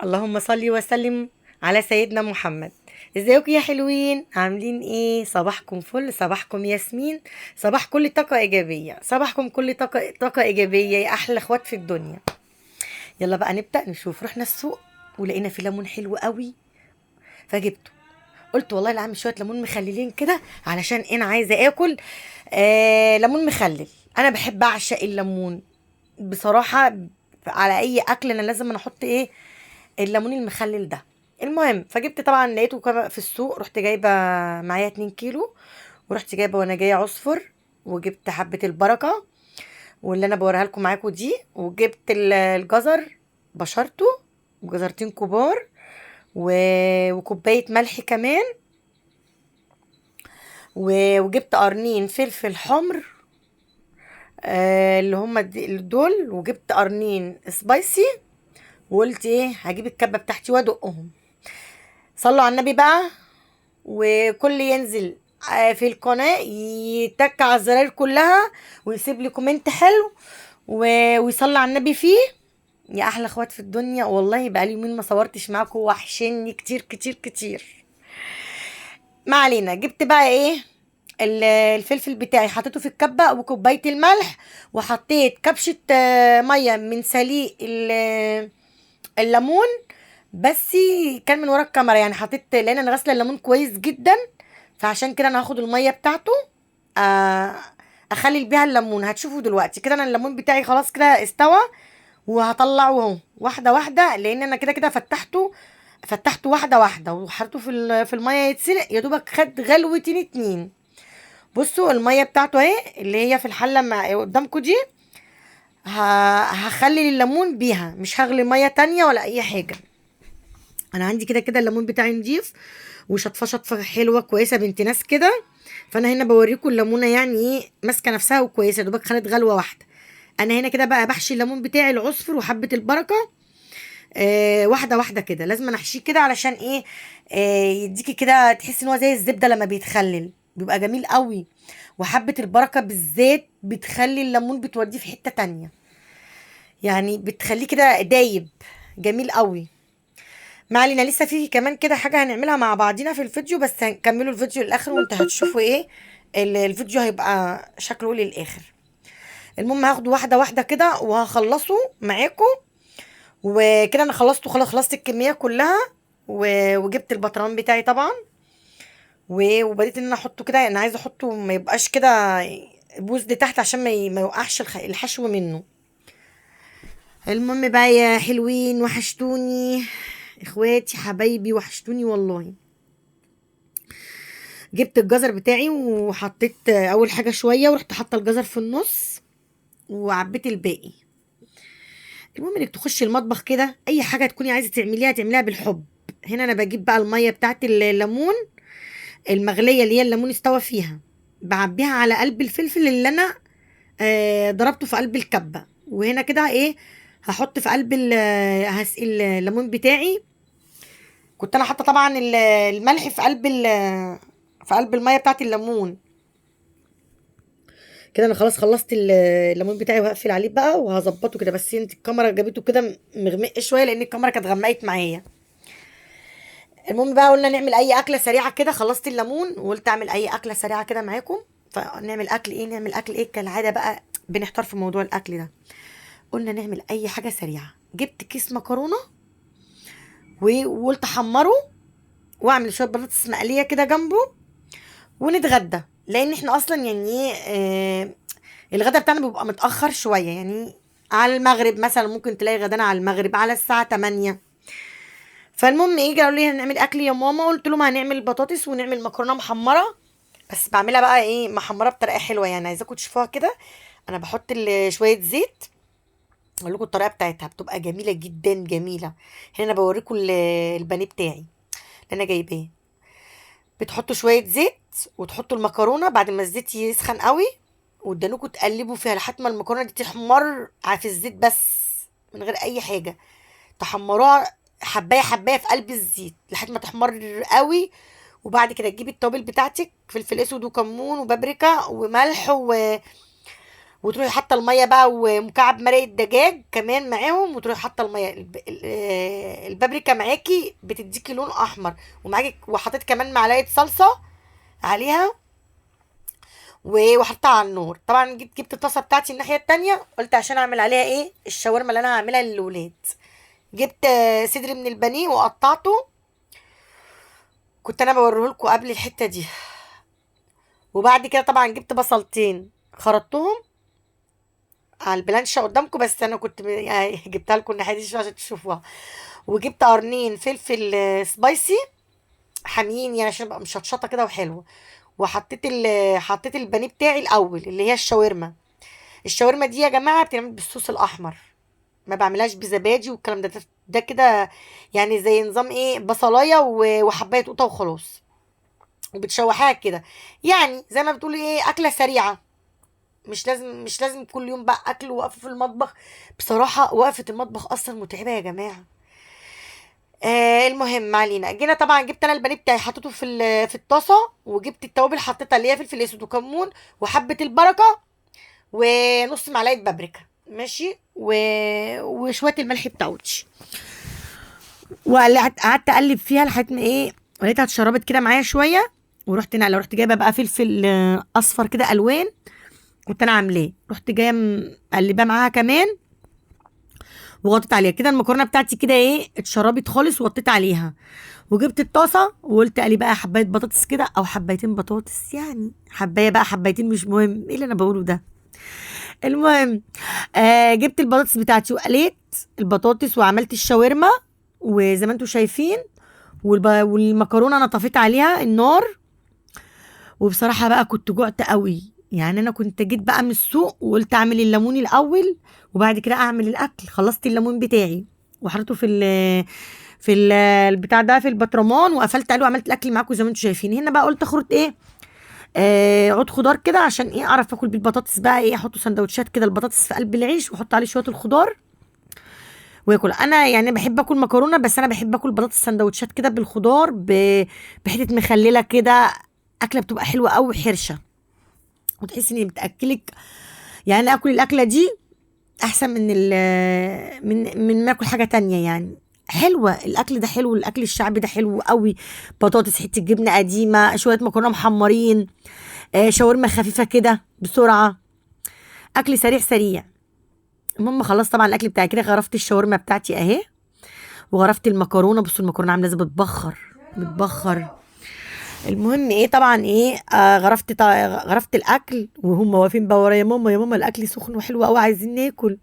اللهم صل وسلم على سيدنا محمد. ازيكم يا حلوين؟ عاملين ايه؟ صباحكم فل، صباحكم ياسمين، صباح كل طاقة ايجابية، صباحكم كل طاقة ايجابية يا احلى اخوات في الدنيا. يلا بقى نبدأ نشوف. رحنا السوق ولقينا فيه ليمون حلو قوي فجبته. قلت والله لا اعمل شوية ليمون مخللين كده علشان انا عايزة اكل ليمون مخلل. انا بحب اعشق الليمون بصراحة. على اي اكل انا لازم انا احط ايه؟ الليمون المخلل ده. المهم فجبت طبعا لقيته في السوق، رحت جايبه معايا 2 كيلو، ورحت جايبه وانا جايه عصفر، وجبت حبه البركه واللي انا بوريها لكم معاكم دي، وجبت الجزر بشرته، جزرتين كبار، وكوبايه ملح كمان، وجبت قرنين فلفل حمر، اللي هم دول، وجبت قرنين سبايسي. وقلت ايه، هجيب الكبه بتاعتي وادقهم. صلوا على النبي بقى. وكل ينزل في القناة يتك على الزراير كلها ويسيب لي كومنت حلو ويصلي على النبي فيه. يا احلى اخوات في الدنيا، والله بقالي يومين ما صورتش معاكم، وحشني كتير كتير كتير. ما علينا. جبت بقى ايه؟ الفلفل بتاعي حطيته في الكبة وكوباية الملح، وحطيت كبشة مية من سليق الليمون. بس كان من ورا الكاميرا يعني حطيت، لان انا غاسله الليمون كويس جدا، فعشان كده انا هاخد الميه بتاعته آه، اخلي بيها الليمون. هتشوفوا دلوقتي كده انا الليمون بتاعي خلاص كده استوى، وهطلعه اهو واحده واحده، لان انا كده كده فتحته واحده واحده وحطيته في الميه يتسلق، يا دوبك خد غلوتين اتنين. بصوا الميه بتاعته اهي اللي هي في الحله مع قدامكم دي. هخلي الليمون بيها، مش هغلي ميه تانية ولا اي حاجه. انا عندي كده كده الليمون بتاعي نضيف وشطفه شطفه حلوه كويسه بنت ناس كده. فانا هنا بوريكم الليمونه يعني ايه ماسكه نفسها وكويسه، دوبك خدت غلوه واحده. انا هنا كده بقى بحشي الليمون بتاعي العصفر وحبه البركه واحده واحده كده. لازم أنا احشيه كده علشان ايه؟ يديكي كده تحسي ان هو زي الزبده لما بيتخلل بيبقى جميل قوي. وحبه البركه بالذات بتخلي الليمون بتوديه في حته تانية، يعني بتخليه كده دايب، جميل قوي. ما علينا، لسه في كمان كده حاجة هنعملها مع بعضينا في الفيديو، بس هنكملوا الفيديو للآخر وانت هتشوفوا ايه. الفيديو هيبقى شكله إيه للآخر. المهم هاخده واحدة واحدة كده وهخلصه معاكم. وكده انا خلصته خلاص، خلصت الكمية كلها. وجبت البطرمان بتاعي طبعا، وبديت ان انا احطه كده. انا عايزه احطه ما يبقاش كده بوز لتحت عشان ما يوقعش الحشو منه. المهم بقى يا حلوين، وحشتوني اخواتي حبايبي، وحشتوني والله. جبت الجزر بتاعي وحطيت اول حاجه شويه، ورحت حاطه الجزر في النص وعبيت الباقي. المهم انك تخشي المطبخ كده، اي حاجه تكوني عايزه تعمليها بالحب. هنا انا بجيب بقى الميه بتاعت الليمون المغليه اللي هي الليمون استوى فيها، بعبيها على قلب الفلفل اللي انا ضربته في قلب الكبه. وهنا كده ايه، هحط في قلب هسقي الليمون بتاعي. كنت انا حاطه طبعا الملح في قلب الميه بتاعت الليمون. كده انا خلاص خلصت الليمون بتاعي وهقفل عليه بقى وهظبطه كده. بس انت الكاميرا جابته كده مغمق شويه لان الكاميرا كانت غمقت معايا. المهم بقى قلنا نعمل اي اكله سريعه كده، خلصت الليمون وقلت اعمل اي اكله سريعه كده معاكم. فنعمل اكل ايه؟ نعمل اكل ايه؟ كالعاده بقى بنحتار في موضوع الاكل ده. قلنا نعمل اي حاجه سريعه. جبت كيس مكرونه وقلت احمره واعمل شويه بطاطس مقليه كده جنبه ونتغدى. لان احنا اصلا يعني ايه الغدا بتاعنا بيبقى متأخر شوية، يعني على المغرب مثلا، ممكن تلاقي غدانا على المغرب على الساعة 8. فالمهم ايه، قالوا لي هنعمل اكل يا ماما، قلت لهم هنعمل بطاطس ونعمل مكرونة محمرة. بس بعملها بقى ايه، محمرة بطريقة حلوة، يعني عايزاكم تشوفوها كده. انا بحط شوية زيت، اقول لكم الطريقة بتاعتها بتبقى جميلة جدا جميلة. هنا انا بوريكم البانيه بتاعي اللي انا جايباه. بتحطوا شويه زيت وتحطوا المكرونه بعد ما الزيت يسخن قوي، وتدنوكوا تقلبوا فيها لحد ما المكرونه دي تحمر في الزيت بس، من غير اي حاجه. تحمروها حبايه حبايه في قلب الزيت لحد ما تحمر قوي. وبعد كده تجيبي التوابل بتاعتك، فلفل اسود وكمون وبابريكا وملح وتروحي حاطه الميه بقى ومكعب مرقه دجاج كمان معاهم، وتروحي حاطه الميه البابريكا معاكي بتديكي لون احمر، ومعاكي وحطيت كمان معلقه صلصه عليها وحطيتها على النار. طبعا جبت الطاسه بتاعتي الناحيه التانية، قلت عشان اعمل عليها ايه الشاورما اللي انا هعملها للولاد. جبت صدر من البانيه وقطعته، كنت انا بوريه لكم قبل الحته دي. وبعد كده طبعا جبت بصلتين خرطتهم على البلانشة قدامكم، بس انا كنت يعني جبتها لكم الناحيه دي شويه عشان تشوفوها. وجبت قرنين فلفل سبايسي حاميين يعني عشان ابقى مشطشطه كده وحلوه. وحطيت حطيت البانيه بتاعي الاول اللي هي الشاورما. الشاورما دي يا جماعه بتعمل بالصوص الاحمر، ما بعملهاش بزبادي والكلام ده كده يعني زي نظام ايه بصلايه وحبايه قوطه وخلاص، وبتشوحيها كده، يعني زي ما بتقولي ايه اكله سريعه. مش لازم كل يوم بقى اكل ووقفه في المطبخ. بصراحه وقفه المطبخ اصلا متعبه يا جماعه. المهم ما علينا. جينا طبعا جبت انا البانيه بتاعي حطيته في الطاسه، وجبت التوابل حطيتها اللي هي فلفل اسود وكمون وحبه البركه ونص معلقه بابريكا ماشي وشويه الملح بتاعتي. وقعدت اقلب فيها لحد ما ايه ولقيتها اتشربت كده معايا شويه. ورحت نقله، رحت جايبه بقى فلفل اصفر كده الوان كنت انا عاملاه، رحت جايه مقلباه معاها كمان وغطيت عليها كده. المكرونه بتاعتي كده ايه اتشربت خالص وغطيت عليها. وجبت الطاسه وقلت اقلي بقى حبايه بطاطس كده او حبايتين بطاطس، يعني حبايه بقى حبايتين مش مهم ايه اللي انا بقوله ده. المهم جبت البطاطس بتاعتي وقليت البطاطس وعملت الشاورما وزي ما انتم شايفين. والمكرونه انا طفيت عليها النار. وبصراحه بقى كنت جعت قوي، يعني انا كنت جيت بقى من السوق وقلت اعمل الليمون الاول وبعد كده اعمل الاكل. خلصت الليمون بتاعي وحطيته البتاع ده في البطرمان وقفلت عليه وعملت الاكل معاكم زي ما انتم شايفين. هنا بقى قلت اخرط ايه عود خضار كده عشان ايه اعرف اكل بالبطاطس بقى ايه احط سندوتشات كده البطاطس في قلب العيش واحط عليه شويه الخضار واكل. انا يعني بحب اكل مكرونه بس انا بحب اكل بطاطس سندوتشات كده بالخضار بحته مخلله كده. اكله بتبقى حلوه قوي حرشه وتحس اني بتاكلك. يعني انا اكل الاكله دي احسن من ما اكل حاجه تانية. يعني حلوه الاكل ده حلو، الاكل الشعبي ده حلو قوي. بطاطس حته جبنه قديمه شويه مكرونه محمرين شاورما خفيفه كده بسرعه، اكل سريع سريع. المهم خلاص طبعا الاكل بتاعي كده غرفت الشاورما بتاعتي اهي وغرفت المكرونه. بصوا المكرونه عامله ازاي بتبخر بتبخر. المهم ايه طبعا ايه غرفت الاكل وهم واقفين بقى ورايا، يا ماما يا ماما الاكل سخن وحلو قوي عايزين ناكل.